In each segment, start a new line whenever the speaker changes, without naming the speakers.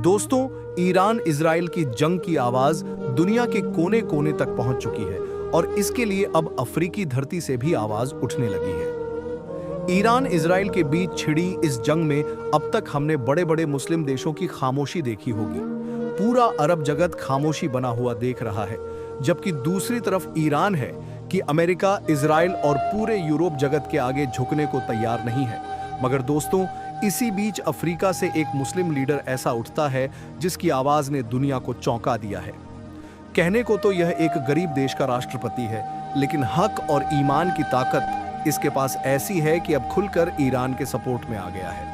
दोस्तों, Iran Israel की जंग की आवाज दुनिया के कोने कोने तक पहुंच चुकी है और इसके लिए अब अफ्रीकी धरती से भी आवाज उठने लगी है। ईरान इजराइल के बीच छिड़ी इस जंग में अब तक हमने बड़े बड़े मुस्लिम देशों की खामोशी देखी होगी। पूरा अरब जगत खामोशी बना हुआ देख रहा है, जबकि दूसरी तरफ ईरान है कि अमेरिका, इजराइल और पूरे यूरोप जगत के आगे झुकने को तैयार नहीं है। मगर दोस्तों, इसी बीच अफ्रीका से एक मुस्लिम लीडर ऐसा उठता है जिसकी आवाज ने दुनिया को चौंका दिया है। कहने को तो यह एक गरीब देश का राष्ट्रपति है, लेकिन हक और ईमान की ताकत इसके पास ऐसी है कि अब खुलकर ईरान के सपोर्ट में आ गया है।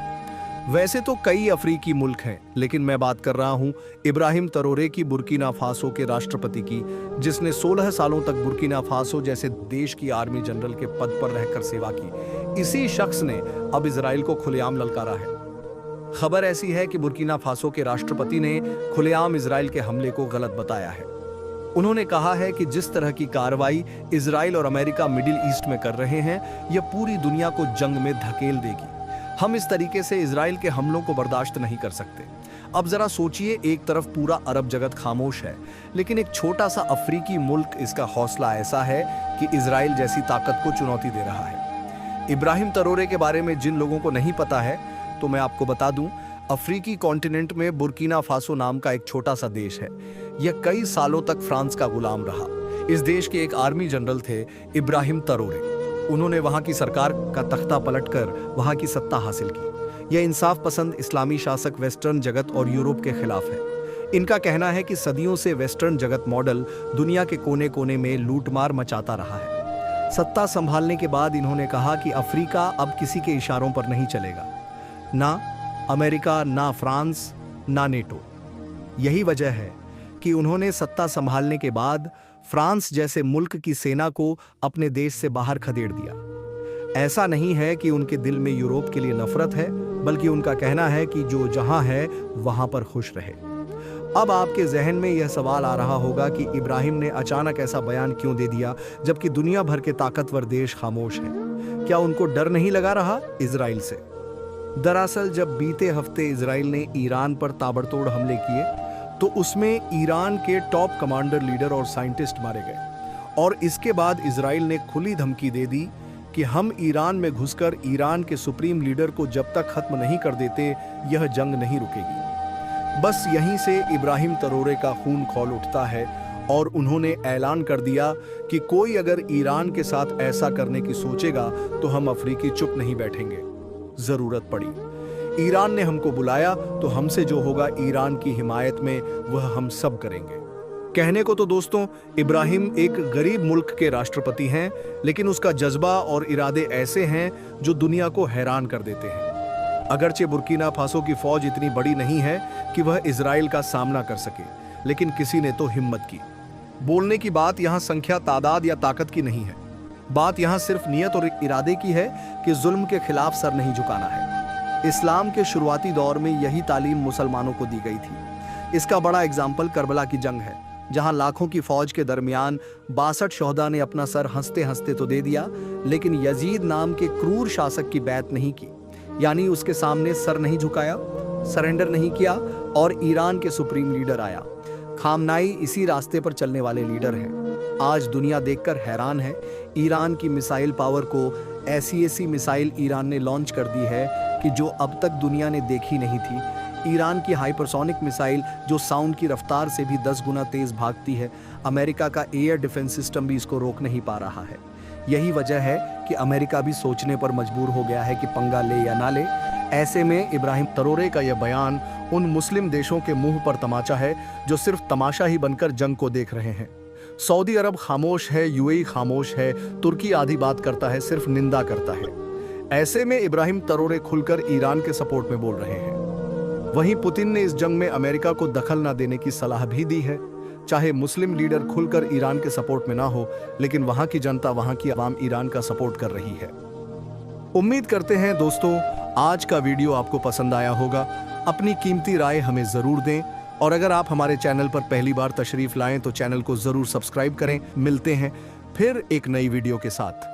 वैसे तो कई अफ्रीकी मुल्क हैं, लेकिन मैं बात कर रहा हूं इब्राहिम तरोरे की, बुर्किना फासो के राष्ट्रपति की, जिसने 16 सालों तक बुर्किना फासो जैसे देश की आर्मी जनरल के पद पर रहकर सेवा की। इसी शख्स ने अब इजराइल को खुलेआम ललकारा है। खबर ऐसी है कि बुर्किना फासो के राष्ट्रपति ने खुलेआम इजराइल के हमले को गलत बताया है। उन्होंने कहा है कि जिस तरह की कार्रवाई इजराइल और अमेरिका मिडिल ईस्ट में कर रहे हैं, यह पूरी दुनिया को जंग में धकेल देगी। हम इस तरीके से इजराइल के हमलों को बर्दाश्त नहीं कर सकते। अब जरा सोचिए, एक तरफ पूरा अरब जगत खामोश है, लेकिन एक छोटा सा अफ्रीकी मुल्क, इसका हौसला ऐसा है कि इजराइल जैसी ताकत को चुनौती दे रहा है। इब्राहिम तरोरे के बारे में जिन लोगों को नहीं पता है, तो मैं आपको बता दूं, अफ्रीकी कॉन्टिनेंट में बुर्किना फासो नाम का एक छोटा सा देश है। यह कई सालों तक फ्रांस का गुलाम रहा। इस देश के एक आर्मी जनरल थे इब्राहिम तरोरे। उन्होंने वहां की सरकार का तख्ता पलटकर वहां की सत्ता हासिल की। यह इंसाफ पसंद इस्लामी शासक वेस्टर्न जगत और यूरोप के खिलाफ है। इनका कहना है कि सदियों से वेस्टर्न जगत मॉडल दुनिया के कोने कोने में लूटमार मचाता रहा है। सत्ता संभालने के बाद इन्होंने कहा कि अफ्रीका अब किसी के इशारों पर नहीं चलेगा, ना अमेरिका, ना फ्रांस, ना नेटो। यही वजह है कि उन्होंने सत्ता संभालने के बाद फ्रांस जैसे मुल्क की सेना को अपने देश से बाहर खदेड़ दिया। ऐसा नहीं है कि उनके दिल में यूरोप के लिए नफरत है, बल्कि उनका कहना है कि जो जहां है वहां पर खुश रहे। अब आपके जहन में यह सवाल आ रहा होगा कि इब्राहिम ने अचानक ऐसा बयान क्यों दे दिया, जबकि दुनिया भर के ताकतवर देश खामोश हैं। क्या उनको डर नहीं लगा रहा इजराइल से? दरअसल जब बीते हफ्ते इजराइल ने ईरान पर ताबड़तोड़ हमले किए, तो उसमें ईरान के टॉप कमांडर, लीडर और साइंटिस्ट मारे गए। और इसके बाद इजराइल ने खुली धमकी दे दी कि हम ईरान में घुसकर ईरान के सुप्रीम लीडर को जब तक खत्म नहीं कर देते, यह जंग नहीं रुकेगी। बस यहीं से इब्राहिम तरोरे का खून खौल उठता है और उन्होंने ऐलान कर दिया कि कोई अगर ईरान के साथ ऐसा करने की सोचेगा तो हम अफ्रीकी चुप नहीं बैठेंगे। जरूरत पड़ी, ईरान ने हमको बुलाया तो हमसे जो होगा ईरान की हिमायत में, वह हम सब करेंगे। कहने को तो दोस्तों, इब्राहिम एक गरीब मुल्क के राष्ट्रपति हैं, लेकिन उसका जज्बा और इरादे ऐसे हैं जो दुनिया को हैरान कर देते हैं। अगरचे बुर्किना फासो की फौज इतनी बड़ी नहीं है कि वह इजराइल का सामना कर सके, लेकिन किसी ने तो हिम्मत की। बोलने की बात यहाँ संख्या, तादाद या ताकत की नहीं है। बात यहाँ सिर्फ नियत और इरादे की है कि जुल्म के खिलाफ सर नहीं झुकाना है। इस्लाम के शुरुआती दौर में यही तालीम मुसलमानों को दी गई थी। इसका बड़ा एग्जाम्पल करबला की जंग है, जहां लाखों की फौज के दरमियान 62 शोहदा ने अपना सर हंसते हंसते तो दे दिया, लेकिन यजीद नाम के क्रूर शासक की बैत नहीं की, यानी उसके सामने सर नहीं झुकाया, सरेंडर नहीं किया। और ईरान के सुप्रीम लीडर आया। खामनाई इसी रास्ते पर चलने वाले लीडर हैं। आज दुनिया देखकर हैरान है। ईरान की मिसाइल पावर को ऐसी मिसाइल ईरान ने लॉन्च कर दी है कि जो अब तक दुनिया ने देखी नहीं थी। ईरान की हाइपरसोनिक मिसाइल जो साउंड की रफ्तार से भी 10 गुना तेज भागती है। अमेरिका का एयर डिफेंस सिस्टम भी इसको रोक नहीं पा रहा है। यही वजह है कि अमेरिका भी सोचने पर मजबूर हो गया है कि पंगा ले या ना ले। ऐसे में इब्राहिम तरोरे का यह बयान उन मुस्लिम देशों के मुंह पर तमाचा है जो सिर्फ तमाशा ही बनकर जंग को देख रहे हैं। सऊदी अरब खामोश है, यूएई खामोश है, तुर्की आधी बात करता है, सिर्फ निंदा करता है। ऐसे में इब्राहिम तरोरे खुलकर ईरान के सपोर्ट में बोल रहे हैं। वहीं पुतिन ने इस जंग में अमेरिका को दखल न देने की सलाह भी दी है। चाहे मुस्लिम लीडर खुलकर ईरान के सपोर्ट में ना हो, लेकिन वहां की जनता, वहां की आवाम ईरान का सपोर्ट कर रही है। उम्मीद करते हैं दोस्तों, आज का वीडियो आपको पसंद आया होगा। अपनी कीमती राय हमें जरूर दें, और अगर आप हमारे चैनल पर पहली बार तशरीफ लाएं तो चैनल को जरूर सब्सक्राइब करें। मिलते हैं फिर एक नई वीडियो के साथ।